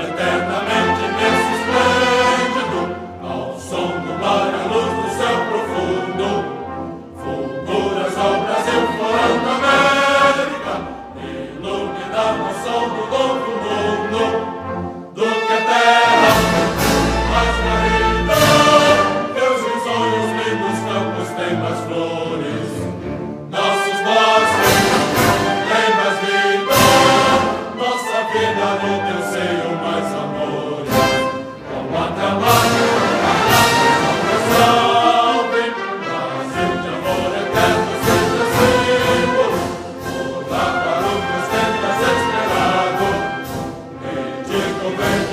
eternamente nesse esplêndido, ao som do mar e à luz do céu profundo, fulguras ao Brasil fora da América, iluminando o sol do novo mundo, do que a terra mais garrida, meus risonhos lindos campos têm mais flores, nossos bosques têm mais vida, nossa vida no teu seio mais amores. Com a Camargo, salve, Brasil de amor eterno seja símbolo, o Taquaruca ostenta esperado, e de governo